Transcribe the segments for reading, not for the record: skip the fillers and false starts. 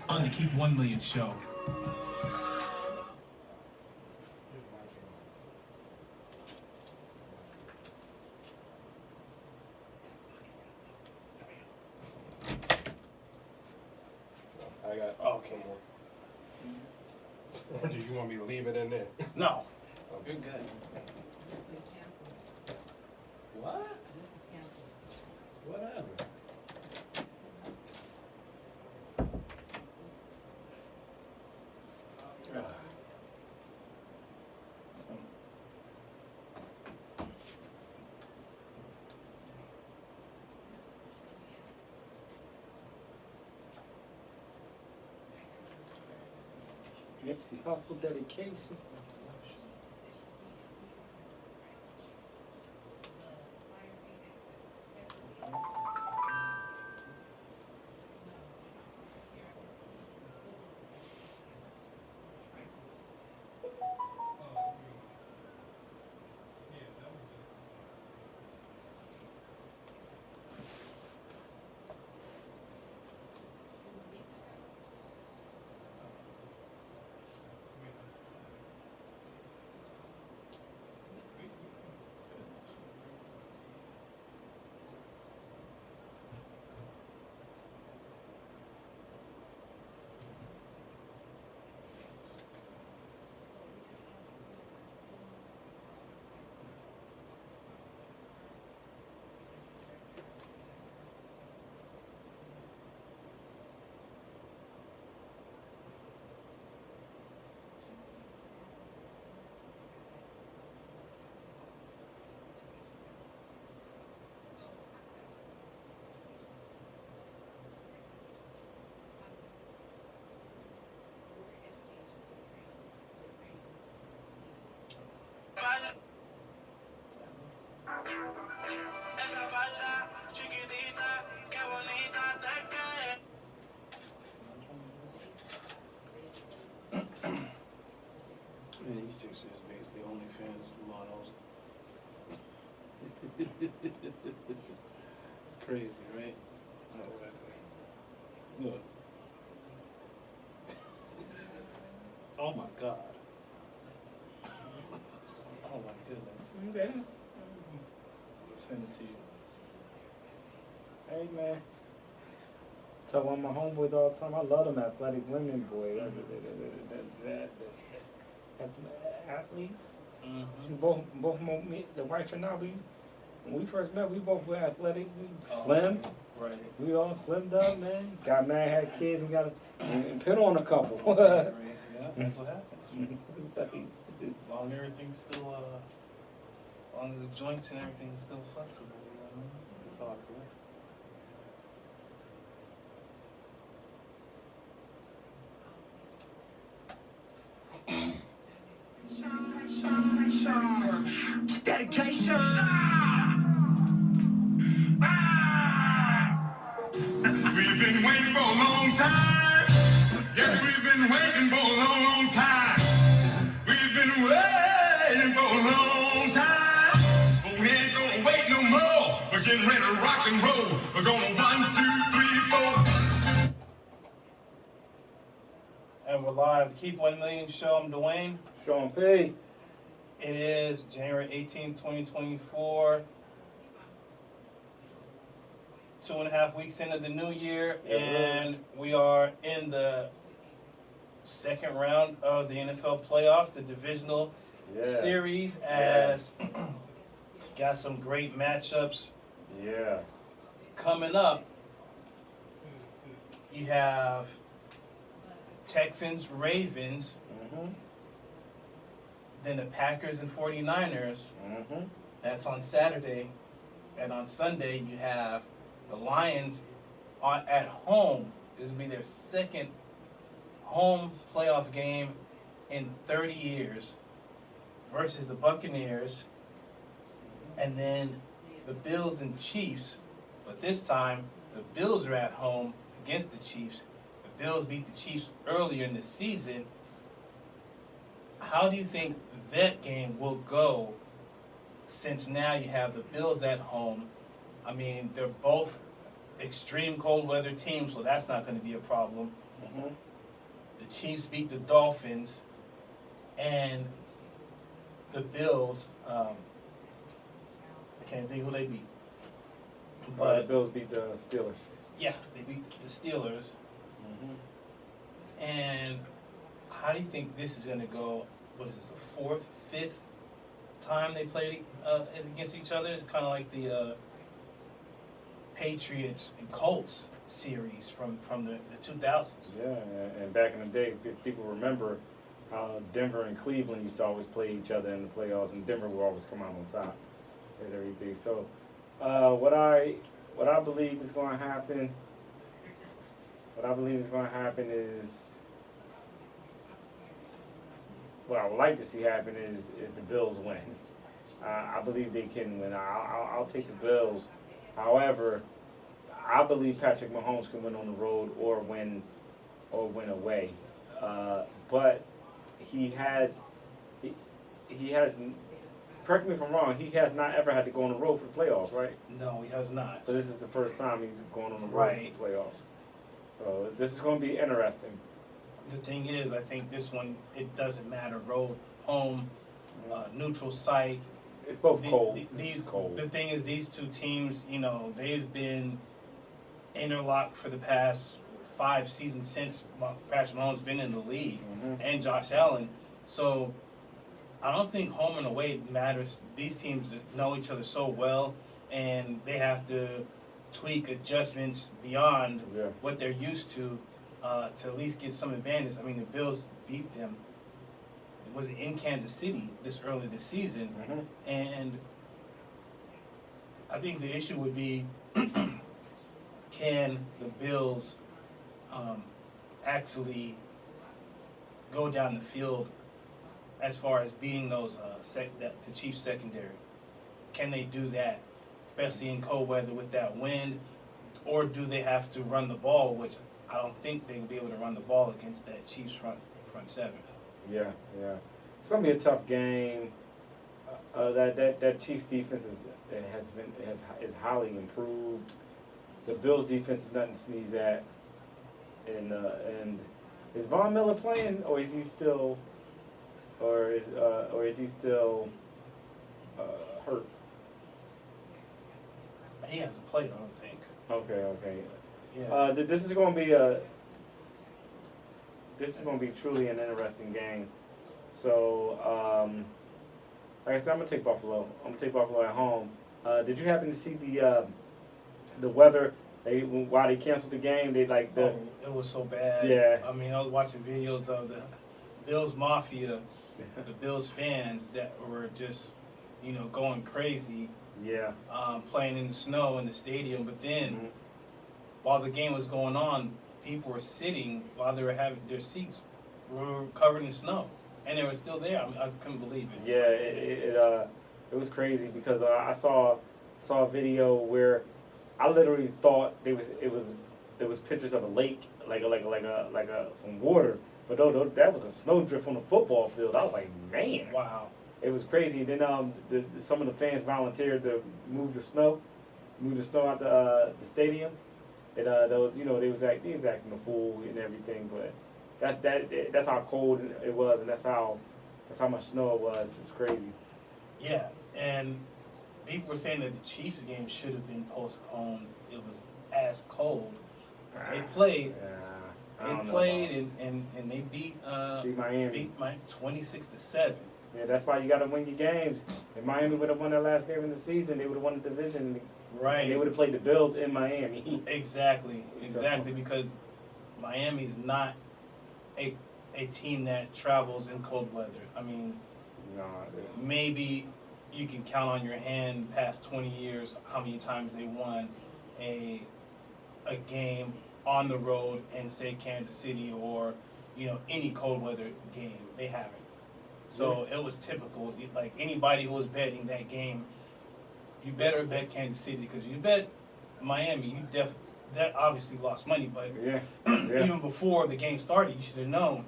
on the Keep 1 Million show. I got. Okay. Or do you want me to leave it in there? No. Okay. You're good. What? Whatever. Nipsey Hustle dedication. Man, these chicks is basically OnlyFans models. Crazy, right? Oh, look. Oh my God. Oh my goodness. Okay. Send it to you. Hey man. Tell one of my homeboys all the time, I love them athletic women, boy. Athletes. Mm-hmm. Both me, the wife and I, when we first met, we both were athletic, slim. Right. We all slimmed up, man. Got married, had kids, and and put on a couple. Right. Yeah, that's what happens. As long as everything's still, as long as the joints and everything's still flexible, you know what I mean? It's all correct. Dedication. We've been waiting for a long time. Yes, we've been waiting for a long, long time. We've been waiting for a long time. But we ain't gonna wait no more. We're getting ready to rock and roll. We're gonna 1, 2, 3, 4. And we're live. Keep 1 Million show. I'm Dwayne. Sean P. It is January 18, 2024. 2.5 weeks into the new year, and we are in the second round of the NFL playoffs, the divisional series, as got some great matchups Yes. coming up. You have Texans, Ravens, Mm-hmm. then the Packers and 49ers. Mm-hmm. That's on Saturday. And on Sunday, you have the Lions at home. This will be their second home playoff game in 30 years versus the Buccaneers. And then the Bills and Chiefs. But this time, the Bills are at home against the Chiefs. The Bills beat the Chiefs earlier in the season. How do you think that game will go, since now you have the Bills at home? I mean, they're both extreme cold weather team, so that's not going to be a problem. Mhm. The Chiefs beat the Dolphins, and the Bills. I can't think who they beat, The but Bills beat the Steelers. yeah, they beat the Steelers. Mhm. And how do you think this is going to go? What is this, the fourth, fifth time they played against each other? It's kind of like the Patriots and Colts series from the 2000s. Yeah, and back in the day, people remember how Denver and Cleveland used to always play each other in the playoffs, and Denver would always come out on top and everything. So, what I believe is going to happen. What I believe is going to happen is, what I would like to see happen is the Bills win. I believe they can win. I'll take the Bills. However, I believe Patrick Mahomes can win on the road or win away. But he has, correct me if I'm wrong, he has not ever had to go on the road for the playoffs, right? No, he has not. So this is the first time he's going on the road Right. for the playoffs. So this is going to be interesting. The thing is, I think this one, it doesn't matter. Road, home, neutral site. It's both cold. These, cold. The thing is, these two teams, you know, they've been interlocked for the past 5 seasons since Patrick Mahomes been in the league, Mhm. and Josh Allen. So I don't think home and away matters. These teams know each other so well, and they have to tweak adjustments beyond Yeah. what they're used to at least get some advantage. I mean, the Bills beat them. Was it in Kansas City this early this season? Mhm. And I think the issue would be, can the Bills actually go down the field as far as beating those the Chiefs secondary? Can they do that, especially in cold weather with that wind, or do they have to run the ball? Which I don't think they'll be able to run the ball against that Chiefs front seven. Yeah, yeah. It's gonna be a tough game. That Chiefs defense is highly improved. The Bills defense is nothing to sneeze at. And is Von Miller playing, or is he still, hurt? He hasn't played, I don't think. Okay. Yeah. This is going to be truly an interesting game. So, like I said, I'm gonna take Buffalo. I'm gonna take Buffalo at home. Did you happen to see the weather? While they canceled the game, they like the. Oh, it was so bad. Yeah. I mean, I was watching videos of the Bills Mafia, the Bills fans that were just, you know, going crazy, Yeah. playing in the snow in the stadium. But then, Mhm. while the game was going on, people were sitting while they were having their seats were covered in snow, and they were still there. I mean, I couldn't believe it. Yeah, it was crazy because I saw a video where I literally thought it was pictures of a lake, like some water, but no, that was a snowdrift on the football field. I was like, man, Wow. it was crazy. Then some of the fans volunteered to move the snow out the stadium, and they was acting a fool and everything, but that's how cold it was, and that's how much snow it was. It was crazy. Yeah, and people were saying that the Chiefs game should have been postponed. It was as cold. They played. Yeah, I They don't know played and they beat Miami. beat Mike 26-7. Yeah, that's why you got to win your games. If Miami would have won their last game of the season, they would have won the division. And they Right. would have played the Bills in Miami. Exactly. Because Miami's not a team that travels in cold weather. I mean, No, maybe you can count on your hand past 20 years how many times they won a game on the road in, say, Kansas City or, any cold weather game. They haven't. So it was typical. Like anybody who was betting that game, you better bet Kansas City, because you bet Miami, that obviously lost money. But yeah. even before the game started, you should have known.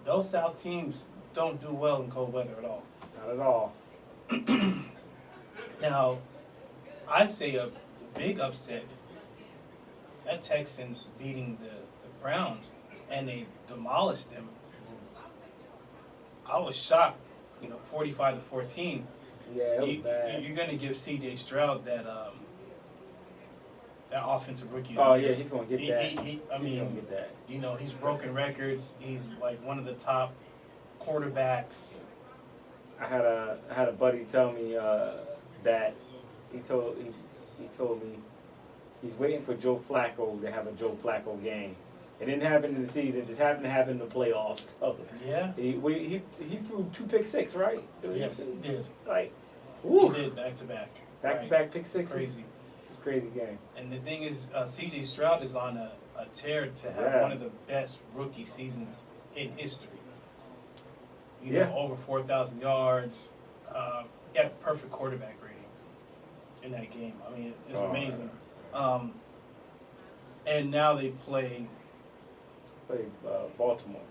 Those South teams don't do well in cold weather at all. Not at all. Now, I'd say a big upset that Texans beating the Browns, and they demolished them. I was shocked, 45-14. Yeah, it was bad. You're going to give C.J. Stroud that offensive rookie. Oh yeah, he's gonna get that. I He's gonna mean, get that. he's broken records. He's like one of the top quarterbacks. I had a buddy tell me that he told me he's waiting for Joe Flacco to have a Joe Flacco game. It didn't happen in the season; it just happened to happen in the playoffs. So Yeah. he threw 2 pick six, right? Yes, he did. Like, He woo, did back to back. back to back pick sixes. Crazy. It's a crazy game. And the thing is, C.J. Stroud is on a tear to have Yeah. one of the best rookie seasons in history. Yeah. Over 4,000 yards. He had a perfect quarterback rating in that game. I mean, it's Oh, amazing. And now they play. Play Baltimore.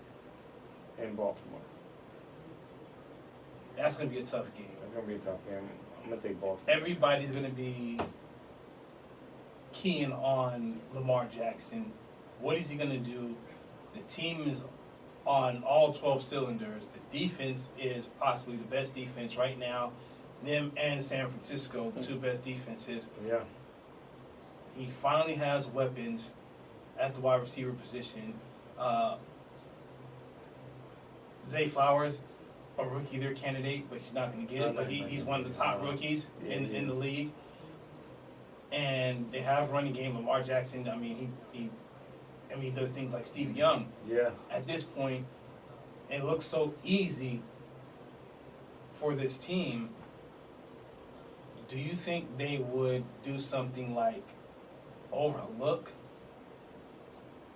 In Baltimore. That's going to be a tough game. It's gonna be a tough game. I'm gonna take Baltimore. Everybody's going to be keying on Lamar Jackson. What is he going to do? The team is on all 12 cylinders. The defense is possibly the best defense right now. Them and San Francisco, the 2 best defenses. Yeah. He finally has weapons at the wide receiver position. Zay Flowers, a rookie of their candidate, but he's not going to get it. But he's one of the top rookies in the league. And they have running game. Lamar Jackson, I mean, he does things like Steve Young. Yeah. At this point, it looks so easy for this team. Do you think they would do something like overlook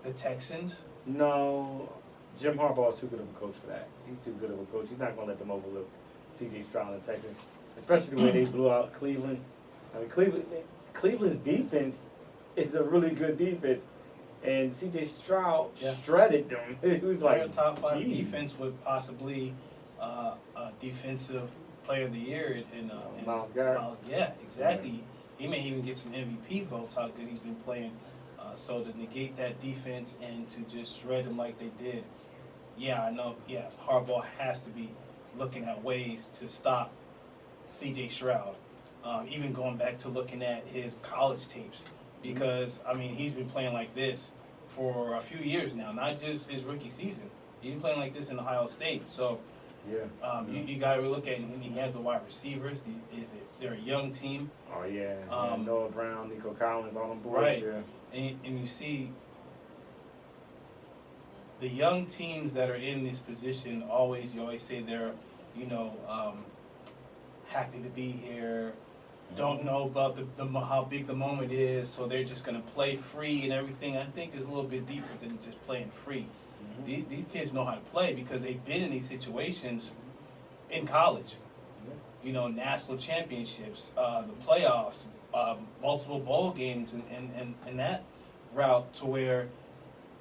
the Texans? No, Jim Harbaugh is too good of a coach for that. He's too good of a coach. He's not going to let them overlook C.J. Stroud and the Texans, especially the way they blew out Cleveland. I mean, Cleveland's defense is a really good defense, and C.J. Stroud shredded them. It was They're like a top 5 geez. defense with possibly a defensive player of the year in Myles Garrett. Yeah, exactly. He may even get some MVP votes how good he's been playing. So to negate that defense and to just shred them like they did, I know. Yeah, Harbaugh has to be looking at ways to stop C.J. Stroud. Even going back to looking at his college tapes, because I mean he's been playing like this for a few years now, not just his rookie season. He's been playing like this in Ohio State. So you got to look at it. He has the wide receivers. They're a young team. Oh yeah, Noah Brown, Nico Collins on them boards. Right. Yeah. And you see the young teams that are in this position you always say they're, happy to be here, don't know about how big the moment is, so they're just going to play free and everything. I think is a little bit deeper than just playing free. These kids know how to play because they've been in these situations in college. National championships, the playoffs, multiple bowl games, and that route to where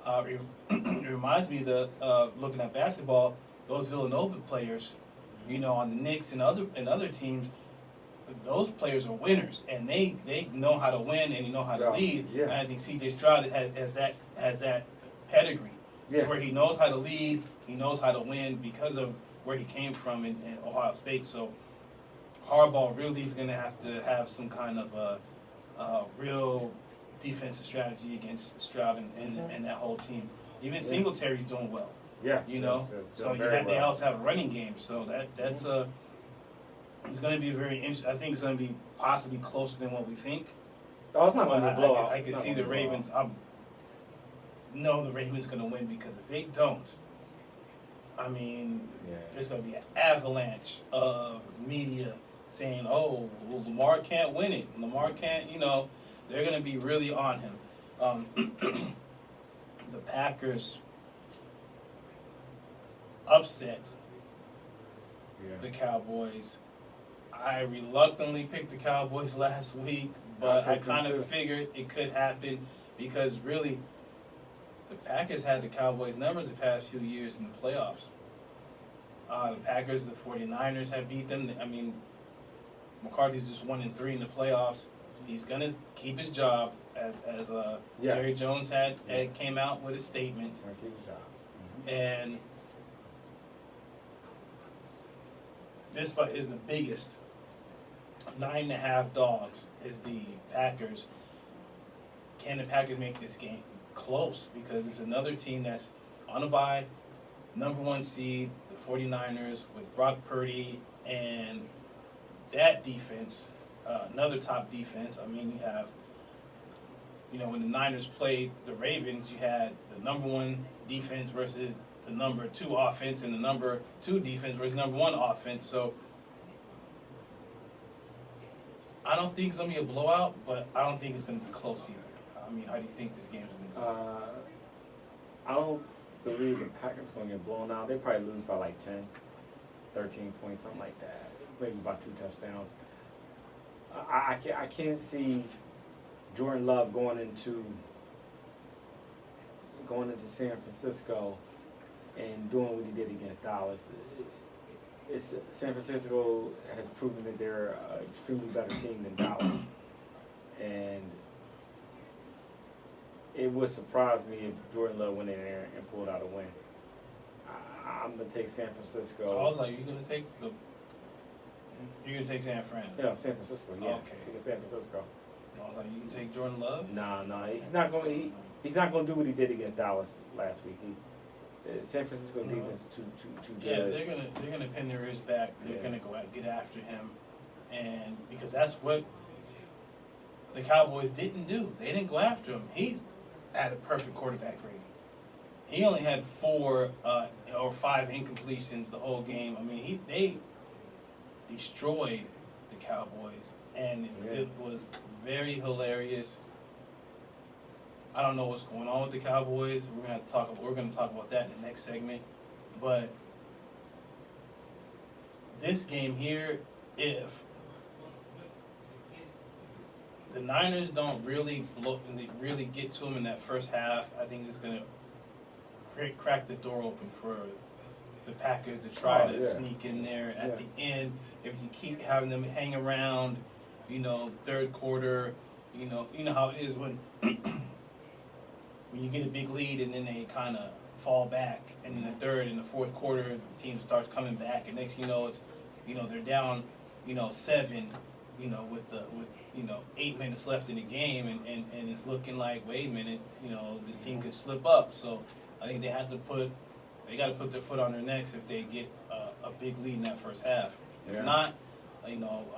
it reminds me of looking at basketball. Those Villanova players, on the Knicks and other teams, those players are winners, and they know how to win and know how to lead. Yeah. And I think C.J. Stroud has that pedigree, Yeah. where he knows how to lead, he knows how to win because of where he came from in Ohio State. So Harbaugh really is going to have some kind of a real defensive strategy against Stroud and that whole team. Even Singletary's doing well. Yeah. So they also have a running game. So that's it's going to be very interesting. I think it's going to be possibly closer than what we think. Oh, it's not going to be a blowout. I can see the Ravens. The Ravens going to win because if they don't, I mean, there's going to be an avalanche of media saying, "Oh, well, Lamar can't win it. Lamar can't." They're going to be really on him. The Packers upset the Cowboys. I reluctantly picked the Cowboys last week, but I kind of figured it could happen because really the Packers had the Cowboys' numbers the past few years in the playoffs. The Packers, the 49ers have beat them. I mean, McCarthy's just 1-3 in the playoffs. He's going to keep his job as Yes. Jerry Jones had came out with a statement, Keep it up. and this fight is the biggest. 9.5 dogs is the Packers. Can the Packers make this game close? Because it's another team that's on a bye, number 1 seed, the 49ers, with Brock Purdy, and that defense, another top defense. I mean, you have, when the Niners played the Ravens, you had the number 1 defense versus the number 2 offense, and the number 2 defense versus number 1 offense. So I don't think it's going to be a blowout, but I don't think it's going to be close either. I mean, how do you think this game's going to go? I don't believe the Packers going to get blown out. They probably lose by like 10, 13 points, something like that. Maybe about 2 touchdowns. I can't see Jordan Love going into San Francisco and doing what he did against Dallas. San Francisco has proven that they're an extremely better team than Dallas, and it would surprise me if Jordan Love went in there and pulled out a win. I'm gonna take San Francisco. I was like, you're going to take San Fran? Yeah, San Francisco. Yeah, Okay. taking San Francisco. I was like, you can take Jordan Love? No, he's not going. He's not going to do what he did against Dallas last week. San Francisco defense is too good. Yeah, they're gonna pin their ears back. They're Yeah. gonna go out and get after him, and because that's what the Cowboys didn't do. They didn't go after him. He's at a perfect quarterback rating. He only had 4 or 5 incompletions the whole game. I mean, they destroyed the Cowboys, and it was very hilarious. I don't know what's going on with the Cowboys. We're gonna talk about that in the next segment. But this game here, if the Niners don't really get to them in that first half, I think it's gonna crack the door open for the Packers to try to sneak in there at the end. If you keep having them hang around, third quarter, you know how it is when when you get a big lead and then they kind of fall back, and in the third and the fourth quarter the team starts coming back, and next it's they're down 7 with 8 minutes left in the game, and it's looking like, wait a minute, this team could slip up. So I think they got to put their foot on their necks if they get a big lead in that first half. If not,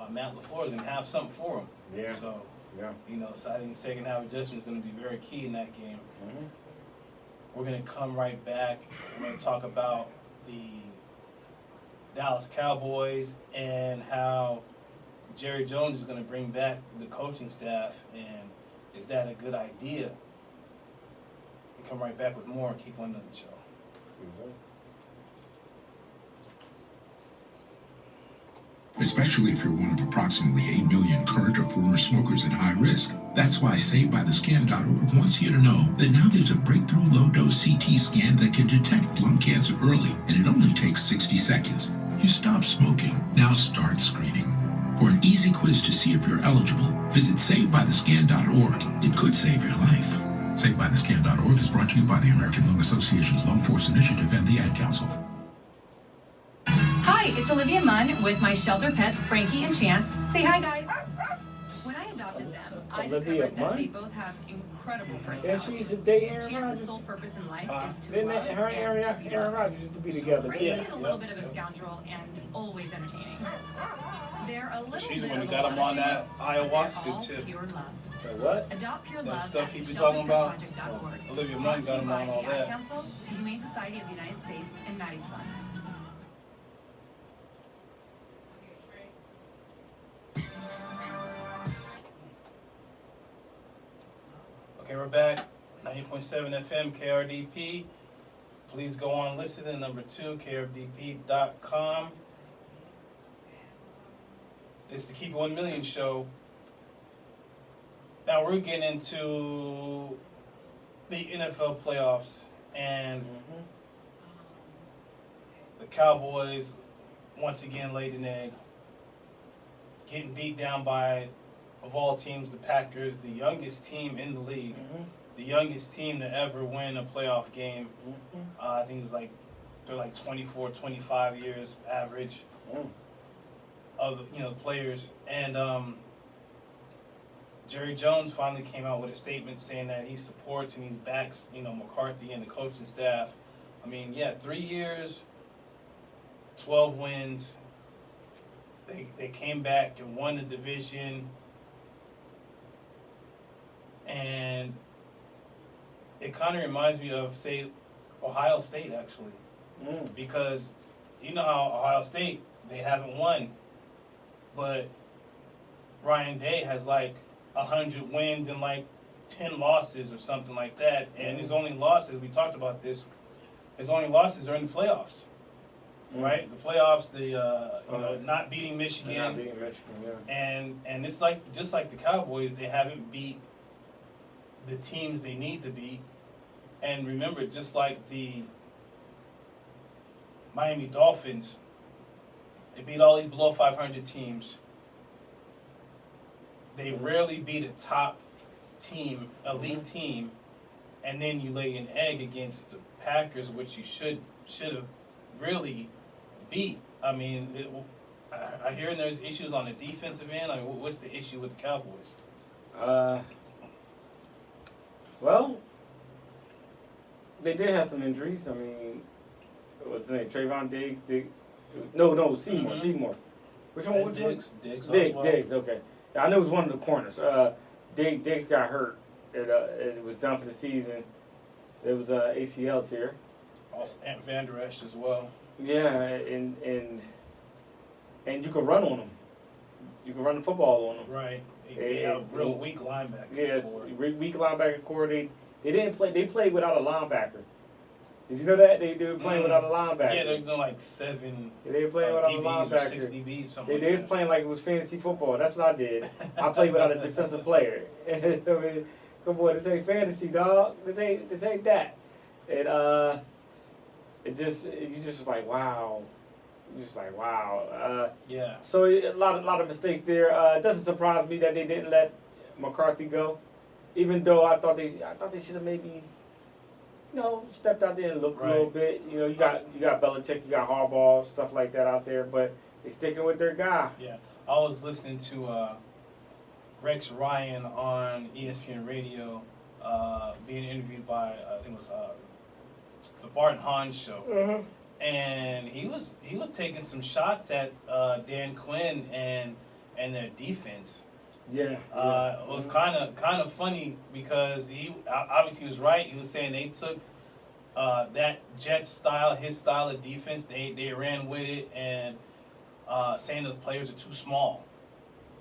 Matt LaFleur is going to have something for them. Yeah. So Yeah. so I think the second half adjustment is going to be very key in that game. Mm-hmm. We're going to come right back. We're going to talk about the Dallas Cowboys and how Jerry Jones is going to bring back the coaching staff, and is that a good idea? We come right back with more and keep on the show. Especially if you're one of approximately 8 million current or former smokers at high risk. That's why SaveByTheScan.org wants you to know that now there's a breakthrough low-dose CT scan that can detect lung cancer early, and it only takes 60 seconds. You stop smoking, now start screening. For an easy quiz to see if you're eligible, visit SaveByTheScan.org. It could save your life. SaveByTheScan.org is brought to you by the American Lung Association's Lung Force Initiative and the Ad Council. Hi, it's Olivia Munn with my shelter pets, Frankie and Chance. Say hi, guys. When I adopted them, I Olivia discovered that Munn? they both have incredible Yeah, she personalities. used to date Aaron Chance's Rodgers. sole purpose in life is to Didn't love her and to be Aaron loved. Rodgers used to be together? Frankie Yeah. is a little bit of a scoundrel and always entertaining. They're a little She's the bit one of who a got him lot on of that things, ayahuasca but they're all tip. pure love. What? Adopt Pure That Love stuff at he the been talking about? shelterpetproject.org. Olivia Munn Brought to got you him by on all the Ad that. Council, the Humane Society of the United States, and Maddie's Fund. Okay, we're back. 90.7 FM, KRDP. Please go on, listen to number 2, KRDP.com. It's the Keep It 1 Million show. Now we're getting into the NFL playoffs, and the Cowboys once again laid an egg, getting beat down by of all teams, the Packers, the youngest team in the league, Mm-hmm. the youngest team to ever win a playoff game. Mm-hmm. I think it was like they're like 24, 25 years average Mm. of the players. And Jerry Jones finally came out with a statement saying that he supports and he backs McCarthy and the coaching staff. I mean, yeah, 3 years, 12 wins. They came back and won the division, and it kind of reminds me of, say, Ohio State, actually. Mm. Because you know how Ohio State, they haven't won, but Ryan Day has like 100 wins and like 10 losses or something like that, and his only losses, we talked about this, his only losses are in the playoffs, right? The playoffs, not beating Michigan, Not beating Michigan, yeah. and it's like just like the Cowboys, they haven't beat the teams they need to beat. And remember, just like the Miami Dolphins, they beat all these below 500 teams. They rarely beat a top team, elite team, and then you lay an egg against the Packers, which you should have really beat. I mean, I hear there's issues on the defensive end. I mean, what's the issue with the Cowboys? Well, they did have some injuries. I mean, what's his name? Trayvon Diggs. No, Seymour. Mhm. Seymour. Which one? Which one? Diggs. Diggs. Okay. I knew it was one of the corners. Diggs got hurt. It was done for the season. It was ACL tear. Also, Ant Van Der Esch as well. Yeah, and you could run on them. You can run the football on them. Right. They have a real weak linebacker. Yes, core. weak linebacker core. They didn't play. They played without a linebacker. Did you know that they were playing without a linebacker? Yeah, they're doing like 7 They were playing without a DBs or 6 linebacker. DBs, something They like was that. playing like it was fantasy football. That's what I did. I played without a defensive player. I mean, come on, this ain't fantasy, dog. This ain't that. And you just was like, wow. You're just like, wow. Yeah. So a lot of mistakes there. It doesn't surprise me that they didn't let McCarthy go, even though I thought they should have maybe, stepped out there and looked a little bit. You got Belichick, you got Harbaugh, stuff like that out there, but they sticking with their guy. Yeah. I was listening to Rex Ryan on ESPN Radio, being interviewed by I think it was the Bart Hahn show. And he was taking some shots at Dan Quinn and their defense. Yeah. It was kind of funny because he obviously was right. He was saying they took that Jets style, his style of defense. They ran with it and saying the players are too small,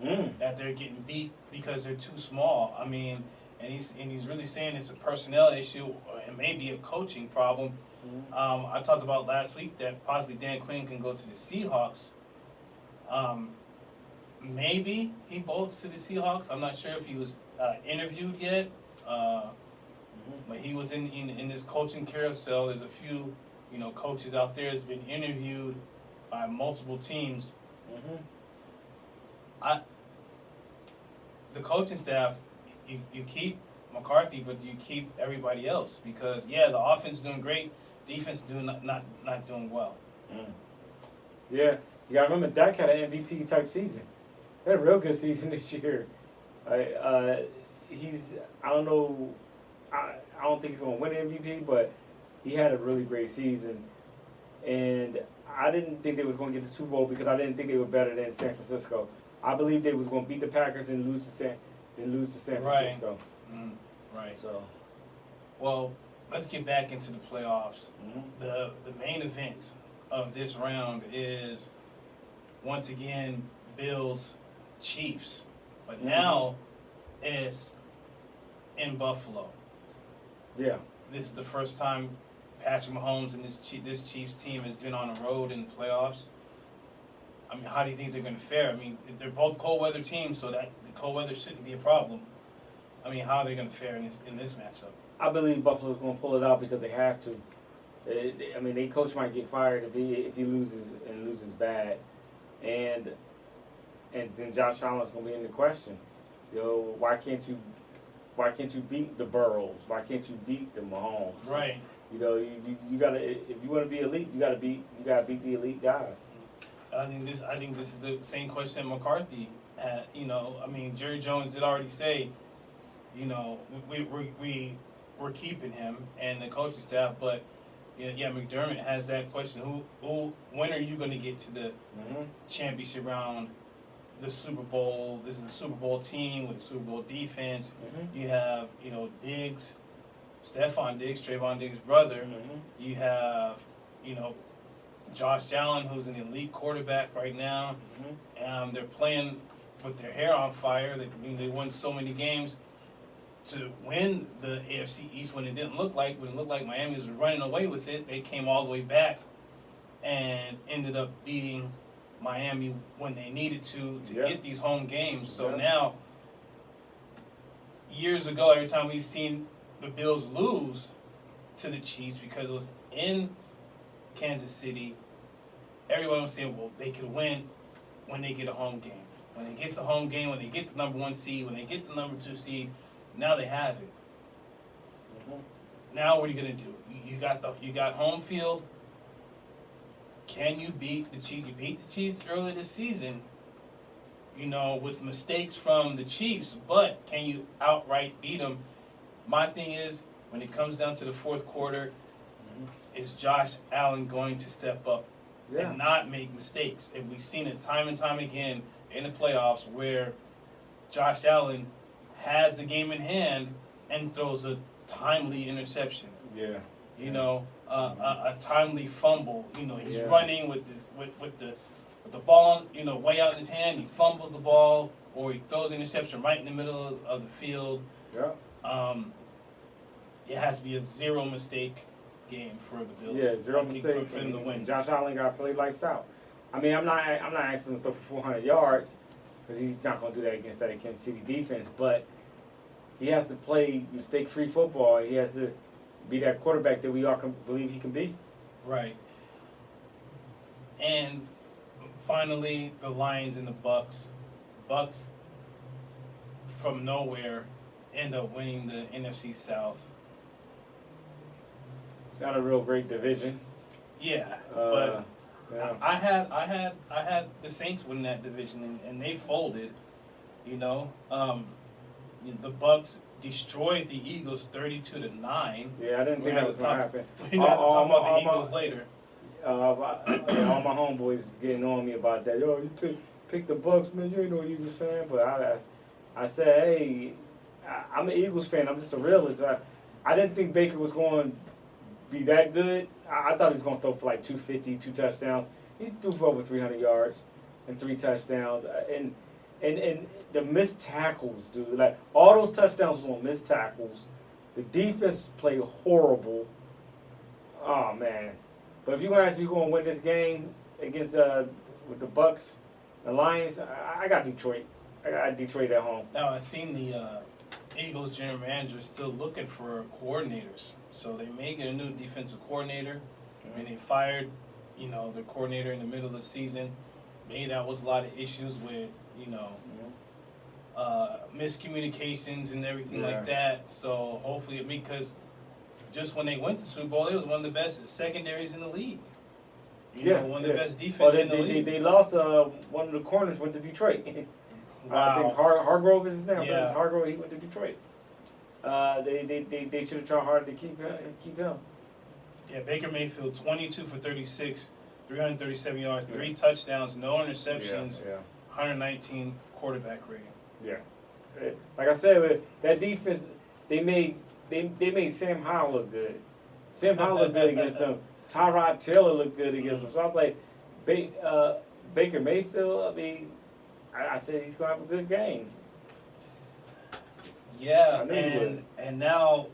that they're getting beat because they're too small. I mean, and he's really saying it's a personnel issue and maybe a coaching problem. I talked about last week that possibly Dan Quinn can go to the Seahawks. Maybe he bolts to the Seahawks. I'm not sure if he was interviewed yet, but he was in this coaching carousel. There's a few, coaches out there that's been interviewed by multiple teams. The coaching staff, you keep McCarthy, but you keep everybody else because the offense is doing great. Defense is doing not doing well. Yeah, you gotta remember Dak had an MVP type season. He had a real good season this year. I don't know. I don't think he's gonna win MVP, but he had a really great season. And I didn't think they was gonna get the Super Bowl because I didn't think they were better than San Francisco. I believe they was gonna beat the Packers and lose to San Francisco. Right. So, Well, let's get back into the playoffs. mhm. The main event of this round is once again Bills Chiefs, but now it's in Buffalo. Yeah. This is the first time Patrick Mahomes and this Chiefs team has been on the road in the playoffs. I mean, how do you think they're going to fare? I mean, they're both cold weather teams, so that the cold weather shouldn't be a problem. I mean, how are they going to fare in this matchup? I believe Buffalo's going to pull it out because they have to. Their coach might get fired if he loses bad, and then Josh Allen's going to be in the question. Yo, why can't you beat the Burrows? Why can't you beat the Mahomes? Right. You know, you gotta, if you want to be elite, you gotta beat the elite guys. I think this is the same question McCarthy had. You know, I mean, Jerry Jones did already say, you know, we're keeping him and the coaching staff, but yeah, McDermott has that question. When are you going to get to the championship round, the Super Bowl? This is the Super Bowl team with the Super Bowl defense. You have, you know, Diggs, Stephon Diggs, Trayvon Diggs' brother. You have, you know, Josh Allen, who's an elite quarterback right now. They're playing with their hair on fire. They won so many games to win the AFC East when it looked like Miami was running away with it. They came all the way back and ended up beating Miami when they needed to get these home games. So now, years ago, every time we've seen the Bills lose to the Chiefs because it was in Kansas City, everyone was saying, well, they could win when they get a home game. When they get the home game, when they get the number 1 seed, when they get the number 2 seed, now they have it. Now what are you gonna do? You got home field. Can you beat the Chiefs? You beat the Chiefs early this season, you know, with mistakes from the Chiefs, but can you outright beat them? My thing is, when it comes down to the fourth quarter, is Josh Allen going to step up and not make mistakes? And we've seen it time and time again in the playoffs where Josh Allen has the game in hand and throws a timely interception. Yeah. You know, a timely fumble. You know, he's running with the ball, you know, way out in his hand. He fumbles the ball, or he throws an interception right in the middle of the field. Yeah. It has to be a zero mistake game for the Bills. Yeah, zero mistake for them to win. Josh Allen got to play lights out. I mean, I'm not asking him to throw for 400 yards because he's not going to do that against that Kansas City defense. But he has to play mistake-free football. He has to be that quarterback that we all can believe he can be. Right. And finally, the Lions and the Bucks. Bucks, from nowhere, end up winning the NFC South. Not a real great division. Yeah, but yeah. I had the Saints win that division, and they folded. You know, the Bucks destroyed the Eagles 32-9. Yeah, I didn't think that was going to happen. We have to talk about the Eagles later. All my homeboys getting on me about that. Yo, you pick the Bucks, man. You ain't no Eagles fan, but I said, hey, I'm an Eagles fan. I'm just a realist. I didn't think Baker was going to be that good. I thought he was going to throw for like 250, 2 touchdowns. He threw for over 300 yards and 3 touchdowns. And the missed tackles, dude. Like, all those touchdowns was on missed tackles. The defense played horrible. Oh, man. But if you're going to ask me who's going to win this game against with the Bucks, the Lions, I got Detroit. I got Detroit at home. Now, I've seen the Eagles general manager is still looking for coordinators. So they may get a new defensive coordinator. I mean, they fired, you know, their coordinator in the middle of the season. Maybe that was a lot of issues with, you know, miscommunications and everything like that. So hopefully, because just when they went to Super Bowl, it was one of the best secondaries in the league. You know, one of the best defense in the league. They lost one of the corners, went to Detroit. Wow. I think Hargrove is his name. Yeah. Hargrove, he went to Detroit. They should have tried harder to keep him. Yeah, Baker Mayfield, 22 for 36, 337 yards, 3 touchdowns, no interceptions, 119 quarterback rating. Yeah. Like I said, that defense, they made Sam Howell look good. Sam Howell looked good against them. Tyrod Taylor looked good against them. So I was like, Baker Mayfield, I mean, I said he's going to have a good game. Yeah, and now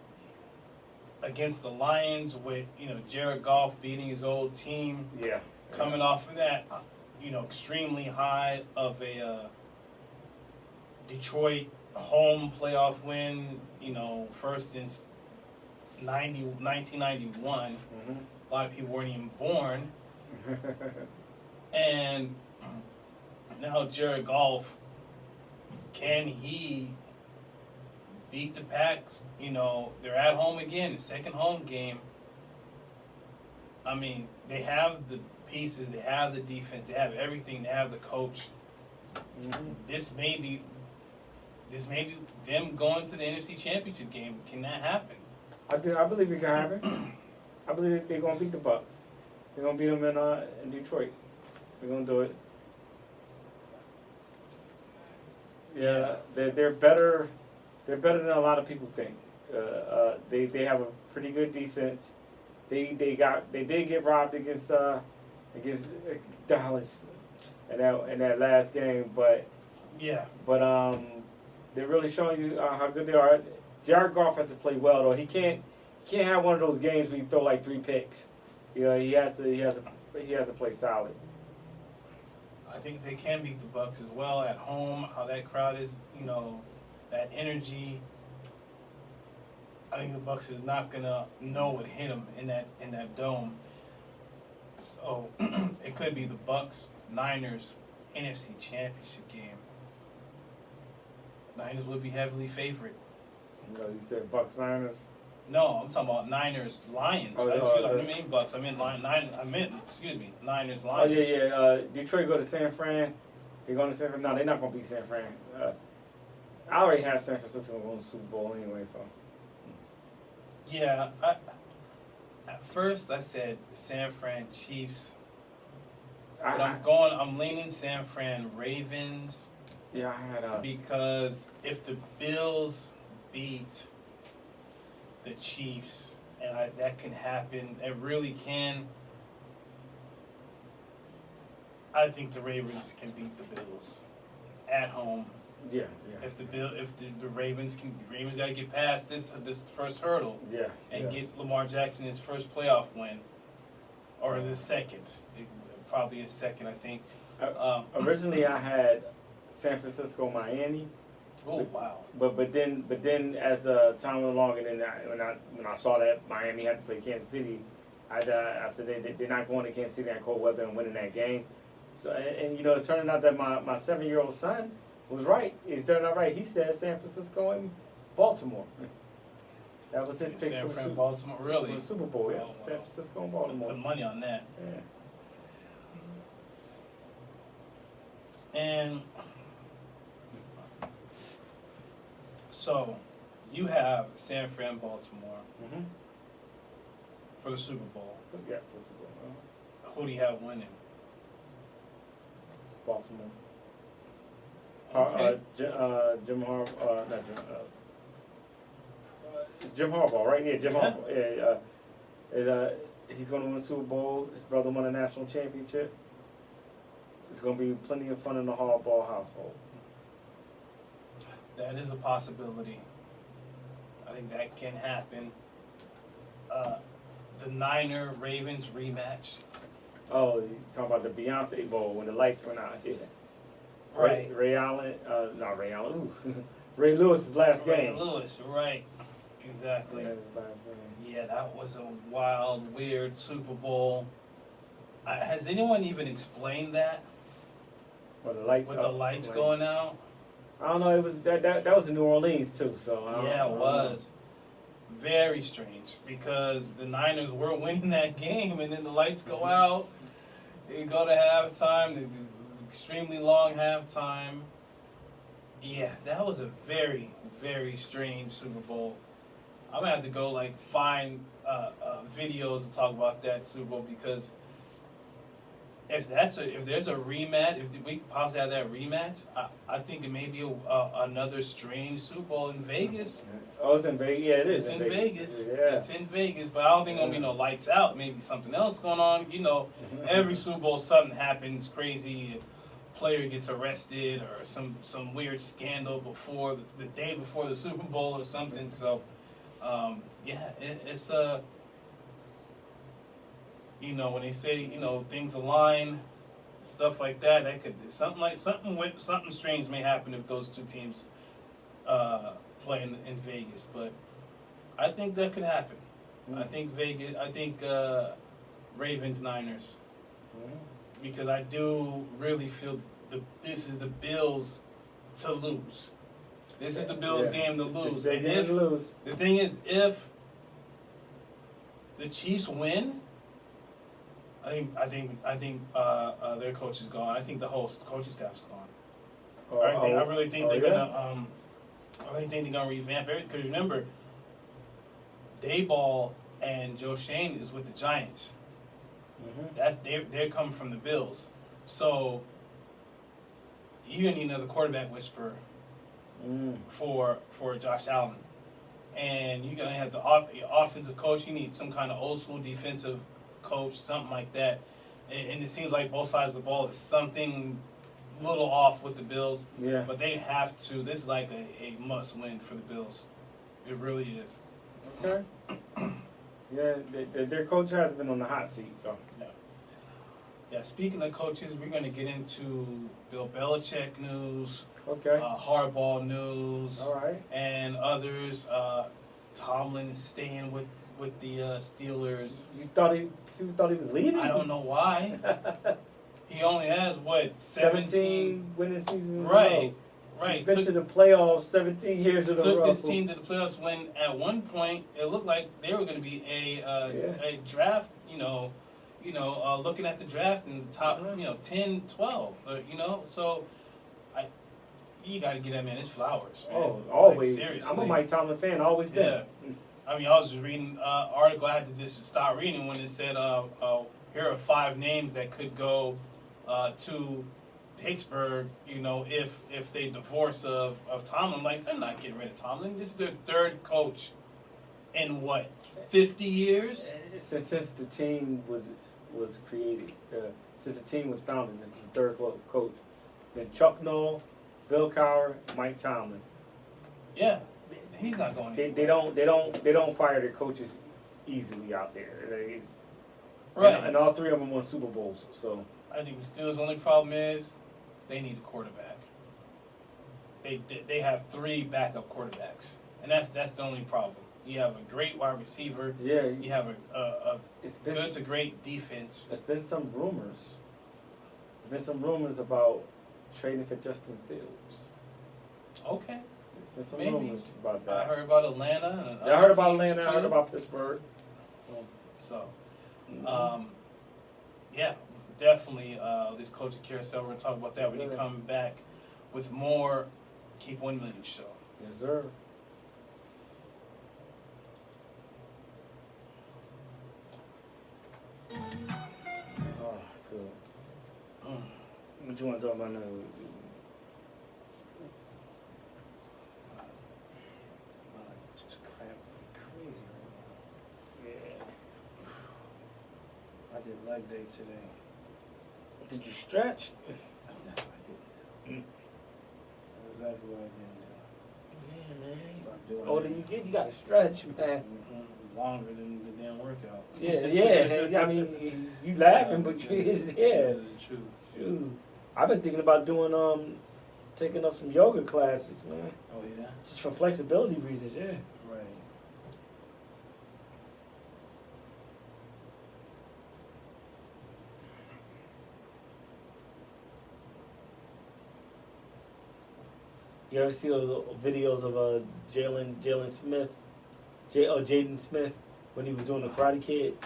against the Lions with, you know, Jared Goff beating his old team. Yeah. Coming off of that, you know, extremely high of a Detroit home playoff win, you know, first since 1991. A lot of people weren't even born. And now Jared Goff can he beat the Packs? You know, they're at home again, the second home game. I mean, they have the pieces, they have the defense, they have everything, they have the coach. Mhm. This may be them going to the NFC Championship game. Can that happen? I believe it can happen. I believe they're gonna beat the Bucks. They're gonna beat them in Detroit. They're gonna do it. Yeah, they're better. They're better than a lot of people think. They have a pretty good defense. They did get robbed against Dallas in that last game, but Yeah. they're really showing you how good they are. Jared Goff has to play well though. He can't have one of those games where you throw like 3 picks. You know, he has to play solid. I think they can beat the Bucks as well at home. How that crowd is, you know, that energy. I think the Bucks is not gonna know what hit them in that dome. So it could be the Bucks, Niners, NFC Championship game. Niners would be heavily favored. You know, you said Bucks Niners. No, I'm talking about Niners, Lions. Oh, I didn't mean Bucks. I meant Niners, Oh Lions. yeah. Detroit go to San Fran. They're going to San Fran. No, they're not going to beat San Fran. I already had San Francisco going to the Super Bowl anyway, so. Yeah, at first I said San Fran Chiefs, but I'm leaning San Fran Ravens Yeah, I had because if the Bills beat the Chiefs, and that can happen, it really can. I think the Ravens can beat the Bills at home. yeah. If the Ravens got to get past this first hurdle. Yes. And yes. get Lamar Jackson his first playoff win, or the second, probably his second, I think. Originally, I had San Francisco, Miami, Oh wow! but then as time went along, and then when I saw that Miami had to play Kansas City, I said they're not going to Kansas City in cold weather and winning that game. So and you know, it turned out that my 7-year-old son was right. It turned out right. He said San Francisco and Baltimore. That was his pick San for Fran, the Baltimore, really? Super Bowl. Yeah, Oh, wow. San Francisco and Put Baltimore. money on that. Yeah. And so, you have San Fran, Baltimore Mm-hmm. for the Super Bowl. Yeah, for Super Bowl. Who do you have winning? Baltimore. Okay. Jim Harbaugh, not Jim. It's Jim Harbaugh, right? Yeah, Jim Yeah. Harbaugh. Yeah, he's going to win the Super Bowl. His brother won a national championship. It's going to be plenty of fun in the Harbaugh household. That is a possibility. I think that can happen. The Niner Ravens rematch. Oh, you talking about the Beyonce Bowl when the lights went out? Yeah. Right. Ray Allen, not Ray Allen. Ooh. Ray Lewis's last Ray game. Lewis, right. Exactly. Yeah, his last game. Yeah, that was a wild, weird Super Bowl. Has anyone even explained that? With the Lights going out? I don't know. It was that was in New Orleans too. So I don't, Yeah, I it don't was. Very strange because the Niners were winning that game and then the lights go out. They go to halftime, the extremely long halftime. Yeah, that was a very, very strange Super Bowl. I'm gonna have to go find videos to talk about that Super Bowl because if there's a rematch, if we could possibly have that rematch, I think it may be another strange Super Bowl in Vegas. Oh, it's in Vegas. Yeah, it is. It's in Vegas. Yeah. It's in Vegas, but I don't think there'll be no lights out. Maybe something else going on. You know, every Super Bowl something happens crazy. A player gets arrested or some weird scandal before the day before the Super Bowl or something. So, yeah, it's you know, when they say things align, stuff like that, that could something strange may happen if those two teams play in Vegas. But I think that could happen. I think Ravens Niners, because I do really feel this is the Bills' to lose. This is the Bills' Yeah. game to It's lose. their And game if to lose. the thing is, if the Chiefs win, I think their coach is gone. I think the whole coaching staff is gone. I really think they're gonna revamp everything. Because remember, Dayball and Joe Shane is with the Giants. Mhm. That they're coming from the Bills. So you're gonna need another quarterback whisperer for Josh Allen, and you're gonna have the offensive coach. You need some kind of old school defensive coach, something like that. And it seems like both sides of the ball is something little off with the Bills. Yeah. But they have to. This is like a must win for the Bills. It really is. Okay. Yeah, their coach has been on the hot seat, so. Yeah. Speaking of coaches, we're gonna get into Bill Belichick news, Okay. Harbaugh news, All right. and others. Tomlin is staying with the Steelers. You thought he was leaving? I don't know why. He only has what 17 winning seasons in a Right, row. right. He's been to the playoffs 17 years in a row. Took his team to the playoffs when at one point it looked like they were going to be a draft. Looking at the draft in the top 10, 12. So you got to give that man his flowers. Man. Oh, always. Like, seriously. I'm a Mike Tomlin fan. Always been. Yeah. I mean, I was just reading an article. I had to just stop reading when it said, here are 5 names that could go to Pittsburgh, if they divorce of Tomlin. Like, they're not getting rid of Tomlin. This is their 3rd coach in, 50 years? Since the team was created, since the team was founded, this is the 3rd coach. Then Chuck Noll, Bill Cowher, Mike Tomlin. Yeah. He's not going anywhere. They don't fire their coaches easily out there. Right. And all 3 of them won Super Bowls. So I think the Steelers' only problem is they need a quarterback. They have 3 backup quarterbacks, and that's the only problem. You have a great wide receiver. yeah, You have a it's been good to great defense. there's been some rumors. There's been some rumors about trading for Justin Fields. Okay, There's been some Maybe. rumors about I that. heard about Atlanta. And Yeah, I heard about other teams, Atlanta. I heard too. about Pittsburgh. So, Mhm. yeah, definitely. This coaching carousel. We're gonna talk about that when you Sure. come back with more Keep 1 Million show. Yes, sir. Oh, cool. What you want to talk about now? Just crap like crazy right Yeah. now. I did leg day today. Did you stretch? No, I didn't. Mm. That's exactly what I didn't do. Yeah, man. Start doing Older it. you get, you gotta stretch, man. Longer than the damn workout. Yeah. I mean, you laughing, but you, yeah. That is the truth. Shoot. I've been thinking about doing taking up some yoga classes, man. Oh yeah. Just for flexibility reasons, yeah. Right. You ever see those videos of Jalen Smith, Jaden Smith, when he was doing the Karate Kid?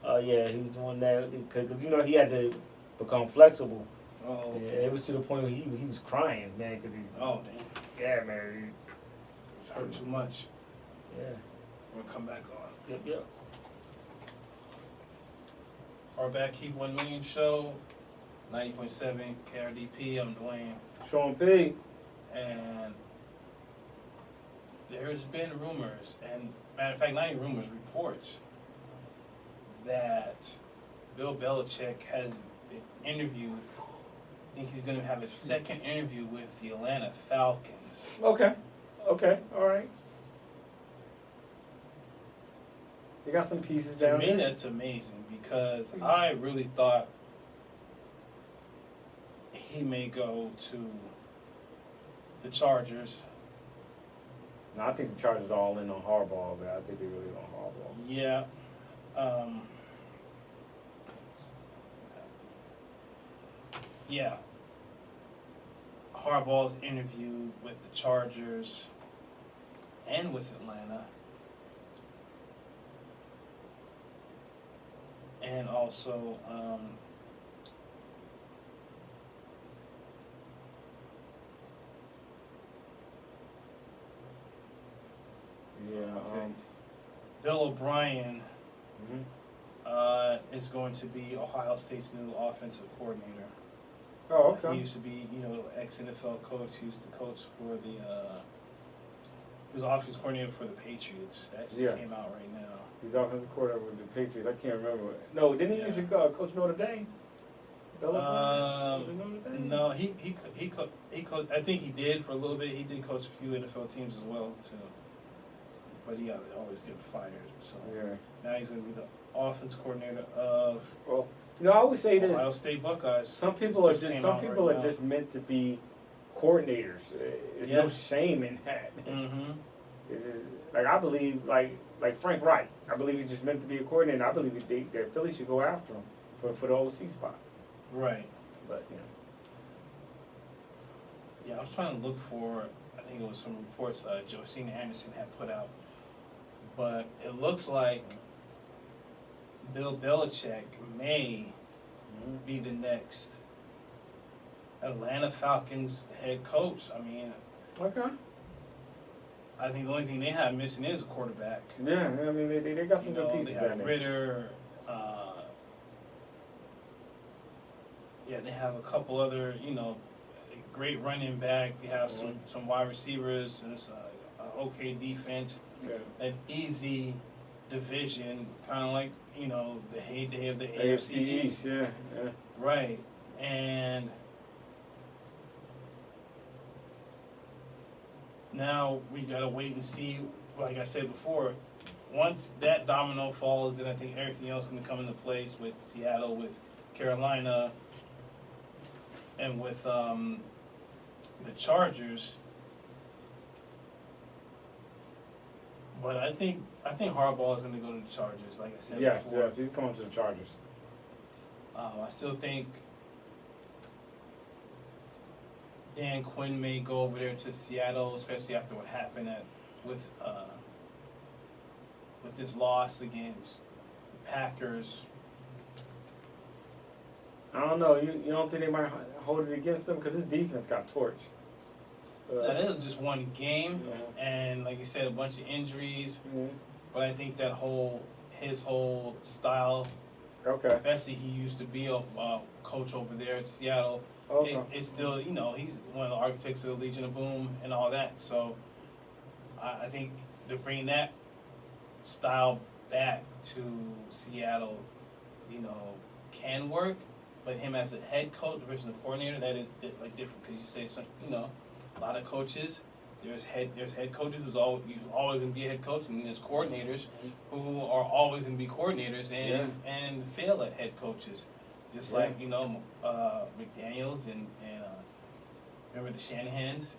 No. Yeah, he was doing that because he had to become flexible. Oh. Yeah, Okay. it was to the point where he was crying, man, because he. Oh damn. Yeah, man. It's hurt too much. Yeah. We'll come back on. Yep. Our back Keep 1 Million show. 90.7 KRDP. I'm Dwayne. Sean P. And there's been rumors, and matter of fact, not even rumors, reports, that Bill Belichick has been interviewed. I think he's going to have a 2nd interview with the Atlanta Falcons. Okay. All right. They got some pieces To down me, there. that's amazing because I really thought he may go to the Chargers. No, I think the Chargers are all in on Harbaugh, but I think they really on Harbaugh. Yeah. Yeah. Harbaugh's interview with the Chargers and with Atlanta. And also, Yeah. Okay. Bill O'Brien Mhm. is going to be Ohio State's new offensive coordinator. Oh, He okay. used to be, ex-NFL coach. He used to coach for the, he was offensive coordinator for the Patriots. That just Yeah. came out right now. He's offensive coordinator with the Patriots. I can't remember. No, didn't he Yeah. used to coach Notre Dame? Bill O'Brien? Was it Notre Dame? No, he coached, I think he did for a little bit. He did coach a few NFL teams as well, too. But he always get fired, so. Yeah. Now he's gonna be the offense coordinator of Well, I always say Ohio this. State Buckeyes. Some people are Just just came some out people right are now. just meant to be coordinators. There's Yeah. no shame in that. Mm-hmm. It's just, like I believe like Frank Wright. I believe he's just meant to be a coordinator. I believe that Philly should go after him for the OC spot. Right. But Yeah, I was trying to look for, I think it was some reports Josina Anderson had put out. But it looks like Bill Belichick may be the next Atlanta Falcons head coach. I mean, okay. I think the only thing they have missing is a quarterback. Yeah, I mean they got some good They pieces have down there. Ritter. They have a couple other, great running back. They have some wide receivers. There's okay defense. Yeah. An easy division, kind of like the heyday of the AFC East, yeah. right? And now we gotta wait and see. Like I said before, once that domino falls, then I think everything else is gonna come into place with Seattle, with Carolina, and with the Chargers. But I think Harbaugh is going to go to the Chargers, like I said Yes, before. yes, he's coming to the Chargers. I still think Dan Quinn may go over there to Seattle, especially after what happened with this loss against the Packers. I don't know. You don't think they might hold it against him because his defense got torched. That is just one game, Yeah. and like you said, a bunch of injuries. Mhm. But I think his whole style, Okay. especially he used to be a coach over there at Seattle. Okay. It's still, he's one of the architects of the Legion of Boom and all that. So I think to bring that style back to Seattle, can work. But him as a head coach versus a coordinator, that is like different because you say some, a lot of coaches. There's head coaches who's always going to be a head coach, and there's coordinators who are always going to be coordinators and fail at head coaches. Just like McDaniels and remember the Shanahans.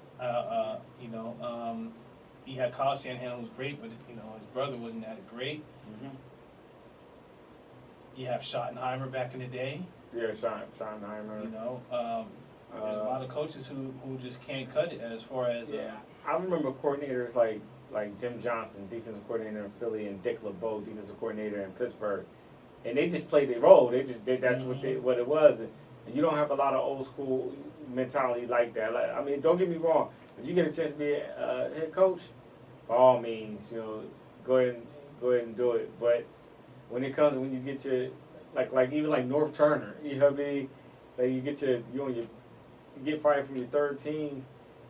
He had Kyle Shanahan who was great, but his brother wasn't that great. Mhm. You have Schottenheimer back in the day. Yeah, Schottenheimer. There's a lot of coaches who just can't cut it as far as Yeah, I remember coordinators like Jim Johnson, defensive coordinator in Philly, and Dick LeBeau, defensive coordinator in Pittsburgh, and they just played their role. They just did that's what it was. And you don't have a lot of old school mentality like that. Like, I mean, don't get me wrong. If you get a chance to be a head coach, by all means, go ahead and do it. But when you get your even like North Turner, you know what I mean? Like you get fired from your third team,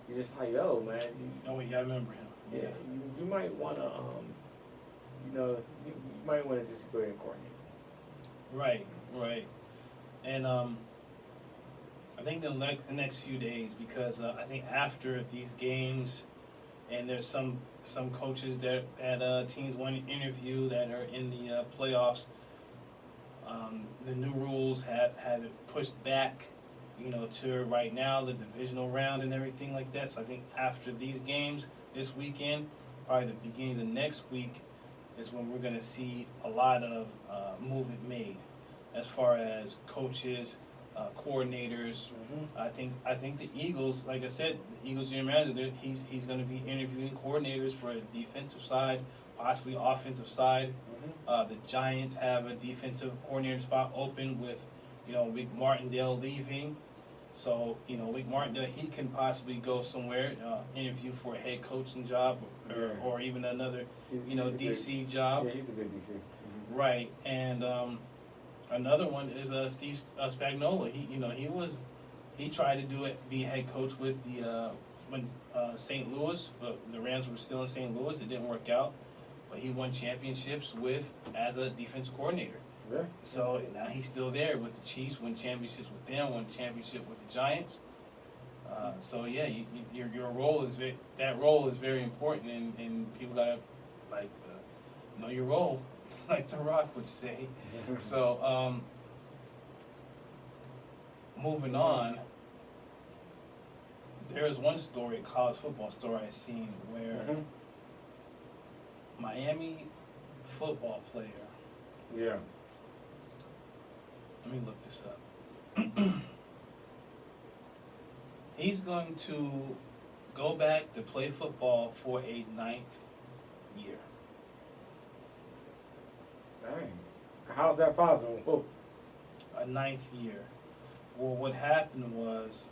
you're just like, yo, man. I remember him. Yeah, you might want to, you might want to just go ahead and coordinate. Right. And I think the next few days, because I think after these games, and there's some coaches that teams want to interview that are in the playoffs. The new rules have it pushed back, to right now the divisional round and everything like that. So I think after these games this weekend, probably the beginning of the next week, is when we're going to see a lot of movement made as far as coaches, coordinators. Mhm. I think the Eagles, like I said, the Eagles general manager, he's going to be interviewing coordinators for the defensive side, possibly offensive side. Mhm. The Giants have a defensive coordinator spot open with, Wick Martindale leaving. So, Wick Martindale, he can possibly go somewhere, interview for a head coaching job or, Yeah. or even another, He's a DC good, job. yeah, he's a good DC. Mhm. Right, and another one is Steve Spagnuolo. He tried to do it, be a head coach with the when St. Louis, but the Rams were still in St. Louis. It didn't work out, but he won championships as a defensive coordinator. Yeah. So now he's still there with the Chiefs. Won championships with them. Won championship with the Giants. So yeah, your role is that role is very important, and people gotta know your role, like The Rock would say. So, moving on, there is one story, a college football story I seen where Mhm. Miami football player, Yeah. let me look this up. He's going to go back to play football for a 9th year. Dang. How's that possible? Whoa. A 9th year. Well, what happened was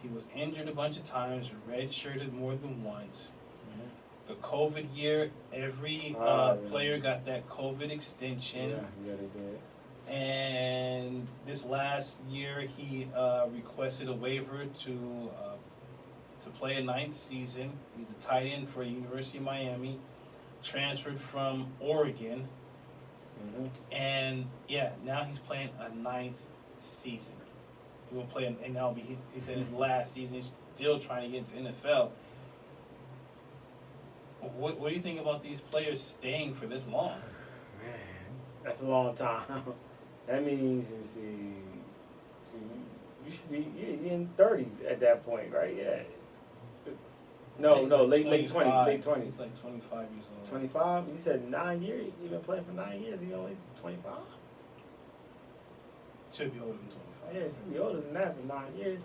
he was injured a bunch of times, redshirted more than once. The COVID year, every Yeah. player got that COVID extension. Yeah, they did. And this last year, he requested a waiver to play a 9th season. He's a tight end for University of Miami, transferred from Oregon. Mhm. And yeah, now he's playing a 9th season. He will play in MLB. He said his last season. He's still trying to get into NFL. What do you think about these players staying for this long? Man, that's a long time. That means you should be you're in 30s at that point, right? Yeah. No, late 20s, late 20s. He's like 25 years old. 25? You said 9 years? You've been playing for 9 years. You only 25? Should be older than 25. Yeah, you should be older than that for 9 years.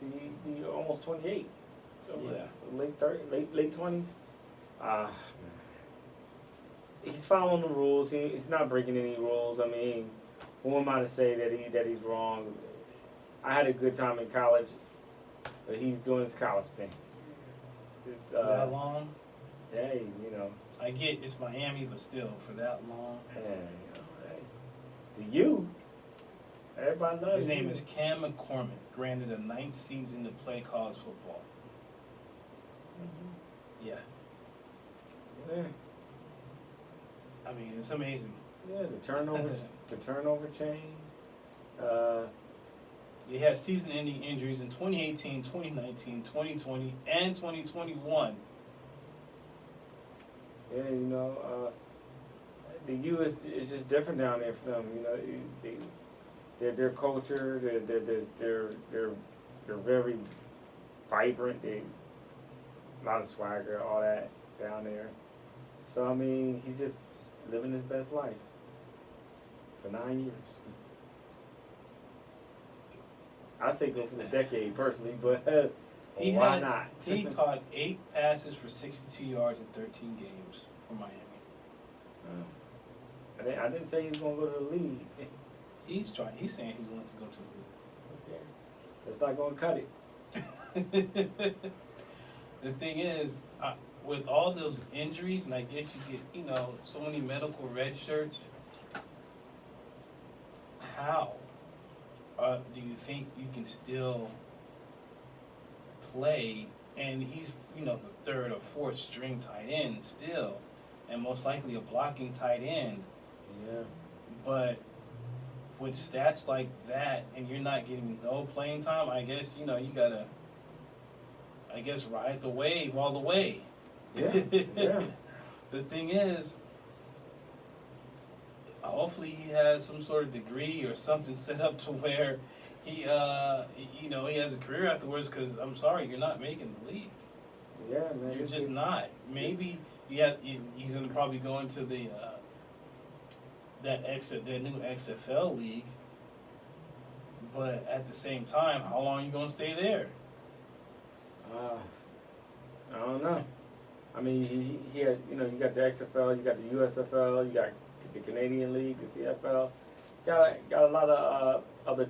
Be almost 28. So, Yeah. So late 30s, late 20s. He's following the rules. He's not breaking any rules. I mean, who am I to say that he's wrong? I had a good time in college, but he's doing his college thing. It's For that long? hey, I get it's Miami, but still, for that long. hey, the you. Everybody loves His name you. is Cam McCormick, granted a 9th season to play college football. Yeah, Yeah, I mean, it's amazing. yeah. The turnover chain. They had season-ending injuries in 2018, 2019, 2020, and 2021. Yeah, the U is just different down there for them. Their culture, they're very vibrant. They a lot of swagger, all that down there. So I mean, he's just living his best life for 9 years. I say go for the decade personally, but why not? He caught 8 passes for 62 yards in 13 games for Miami. I didn't say he was gonna go to the league. He's saying he wants to go to Okay. That's not gonna cut it. the league. The thing is, with all those injuries, and I guess you get, so many medical red shirts, how do you think you can still play? And he's, the 3rd or 4th string tight end still, and most likely a blocking tight end. Yeah. But with stats like that, and you're not getting no playing time, I guess, you gotta, ride the wave all the way. Yeah. Yeah. The thing is, hopefully he has some sort of degree or something set up to where he has a career afterwards, because I'm sorry, you're not making the league. Yeah, man. You're it's just good. not. Maybe he's going to probably go into the that new XFL league. But at the same time, how long are you gonna stay there? I don't know. I mean, he had, you know, you got the XFL, you got the USFL, you got the Canadian League, the CFL. Got a lot of other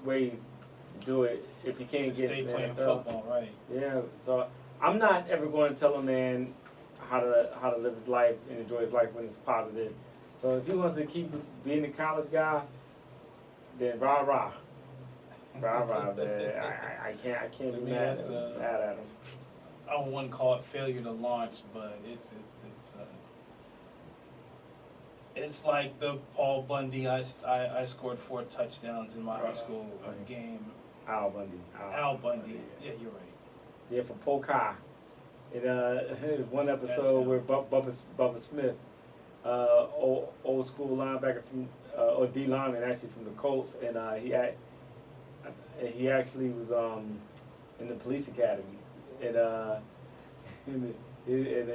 ways to do it if you can't To get stay to the playing NFL. football, right? Yeah, so I'm not ever going to tell a man how to live his life and enjoy his life when it's positive. So if he wants to keep being a college guy, then rah rah, rah rah, man. I can't To be me, mad that's, at him. I wouldn't call it failure to launch, but it's like the Paul Bundy. I scored 4 touchdowns in my high school Right. game. Al Bundy. Al Bundy. Yeah, you're right. Yeah, for Polka. In one That's episode him. where Bubba Smith, old school linebacker from or D lineman actually from the Colts, and he actually was in the police academy, and there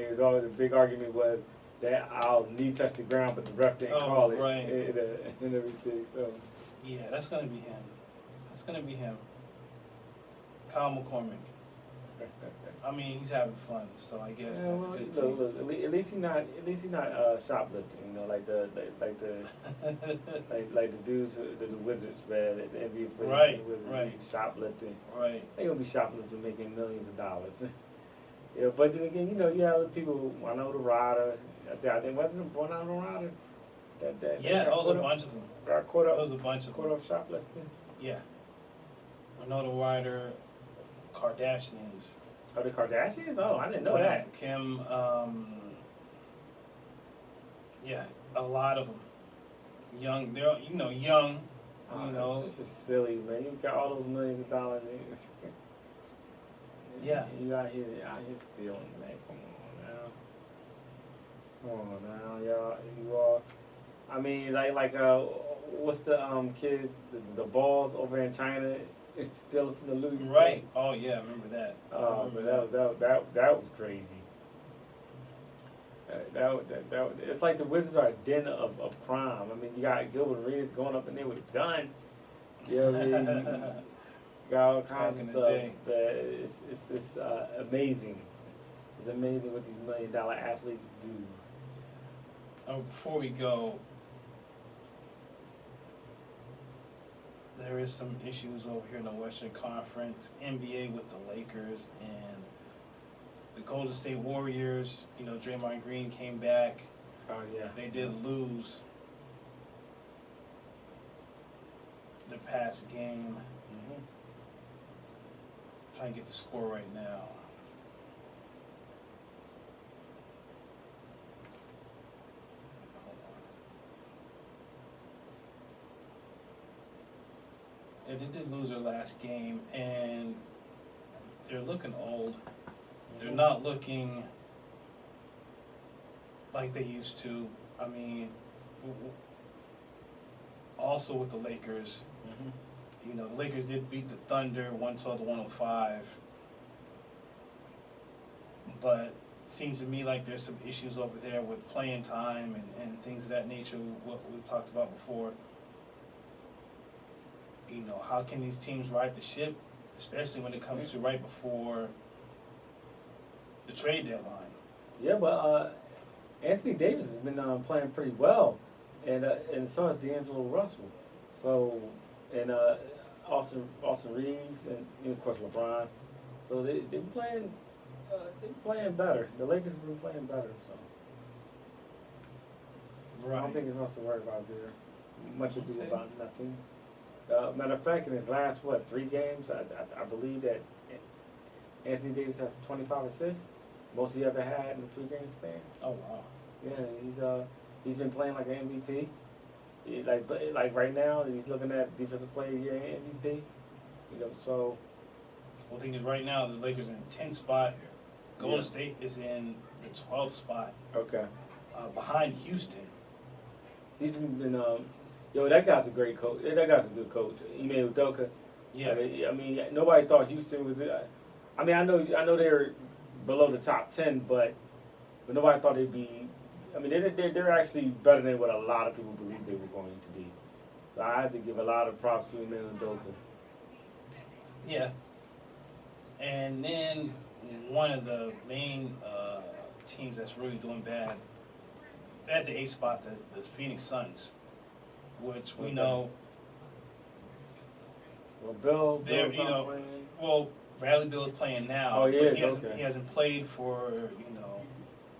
was always a big argument was that Al's knee touched the ground, but the ref didn't Oh, call it, right. and everything. So Yeah, that's gonna be him. That's gonna be him. Kyle McCormick. I mean, he's having fun, so I guess yeah, that's well, good look, too. at least he not shoplifting, you know, like the dudes, the Wizards, man, the NBA players, Right, the Wizards, right. shoplifting. Right. They gonna be shoplifting, making millions of dollars. Yeah, but then again, you know, you have people. I know the Rider. I think wasn't it Born Out Rider? That Yeah, got that was a caught up- bunch of them. Got caught That up, was a bunch of caught them. up shoplifting. Yeah. Winona Ryder, Kardashians. Oh, the Kardashians? Oh, I didn't know that. Kim, yeah, a lot of them. Young, they're, young, Oh, you know. it's just silly, man. You got all those millions of dollars. Niggas. Yeah. You out here stealing, man. Come on now, y'all. You all. I mean, what's the kids, the balls over in China? It's stealing from the Louis. Right. Oh yeah, I remember that. Oh, but that was crazy. It's like the Wizards are a den of crime. I mean, you got Gilbert Arenas going up in there with a gun. You know what I mean? You got all kinds of Back in the stuff. day. But it's amazing. It's amazing what these $1 million athletes do. Before we go, there is some issues over here in the Western Conference. NBA with the Lakers and the Golden State Warriors. You know, Draymond Green came back. Oh yeah. They did lose the past game. Mhm. Trying to get the score right now. Hold on. Yeah, they did lose their last game, and they're looking old. They're not looking like they used to. I mean, also with the Lakers, Mhm. you know, the Lakers did beat the Thunder 112-105. But seems to me like there's some issues over there with playing time and things of that nature, what we talked about before. You know, how can these teams ride the ship, especially when it comes to right before the trade deadline? Yeah, but Anthony Davis has been playing pretty well, and so has D'Angelo Russell. So and Austin Reeves and of course LeBron. So they've been playing better. The Lakers have been playing better. So I don't think there's much to worry about there. Much to do Okay. about nothing. Matter of fact, in his last 3 games, I believe that Anthony Davis has 25 assists, most he ever had in a 3-game span. Oh wow. Yeah, he's been playing like an MVP. Like right now, he's looking at Defensive Player of the Year MVP. You know, so Well, the thing is, right now the Lakers are in 10th spot. Golden Yeah. State is in the 12th spot, okay. behind Houston. He's been that guy's a great coach. That guy's a good coach. Ime Udoka. Yeah. I mean, nobody thought Houston was. I mean, I know they were below the top 10, but nobody thought they'd be I mean, they're actually better than what a lot of people believed they were going to be. So I have to give a lot of props to Emil Udoka. Yeah. And then one of the main teams that's really doing bad at the 8th spot, the Phoenix Suns, which we Okay. know, Well, They're, Bill's you not know, playing. well, Bradley Beal is playing now. Oh, he but is, okay. he hasn't played for,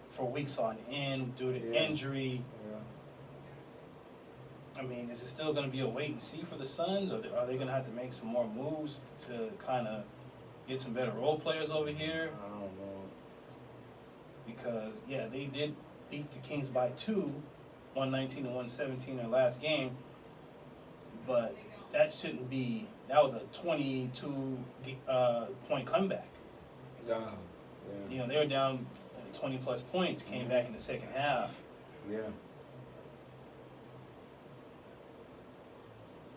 for weeks on end due to Yeah. injury. Yeah. I mean, is it still going to be a wait and see for the Suns, or are they going to have to make some more moves to kind of get some better role players over here? I don't know. Because, yeah, they did beat the Kings by 2, 119 and 117 their last game, but that shouldn't be, that was a 22 point comeback. Yeah. You know, they were down 20 plus points, came back in the second half. Yeah.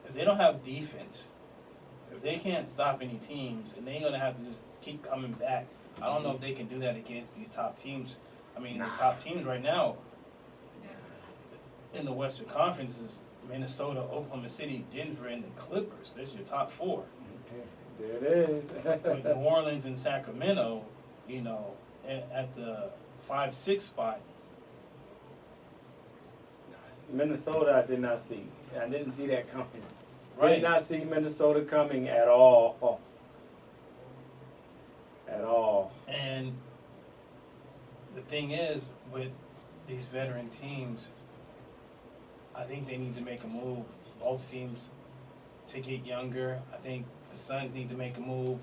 If they don't have defense, if they can't stop any teams, and they're gonna have to just keep coming back. I don't know if they can do that against these top teams. I mean, the top teams right now in the Western Conference is Minnesota, Oklahoma City, Denver, and the Clippers. There's your top 4. There it is. With New Orleans and Sacramento, you know, at the 5-6 spot. Minnesota, I did not see. I didn't see that coming. Right. Did not see Minnesota coming at all. At all. And the thing is, with these veteran teams, I think they need to make a move. Both teams to get younger. I think the Suns need to make a move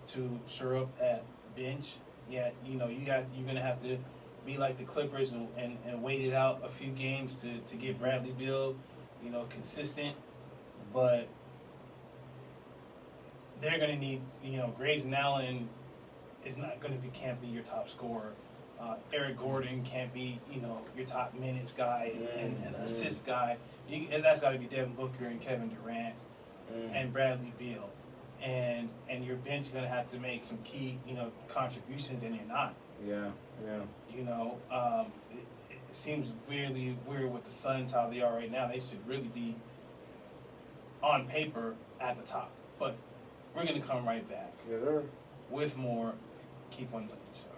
to shore up that bench. Yeah, you know, you're gonna have to be like the Clippers and wait it out a few games to get Bradley Beal, you know, consistent. But they're gonna need, you know, Grayson Allen is not gonna be, can't be your top scorer. Eric Gordon can't be, you know, your top minutes guy and assist guy. And that's got to be Devin Booker and Kevin Durant and Bradley Beal. And your bench is going to have to make some key, you know, contributions, and you're not. Yeah. You know, it seems weirdly weird with the Suns how they are right now. They should really be on paper at the top. But we're going to come right back Yes, sir. with more. Keep on living, show.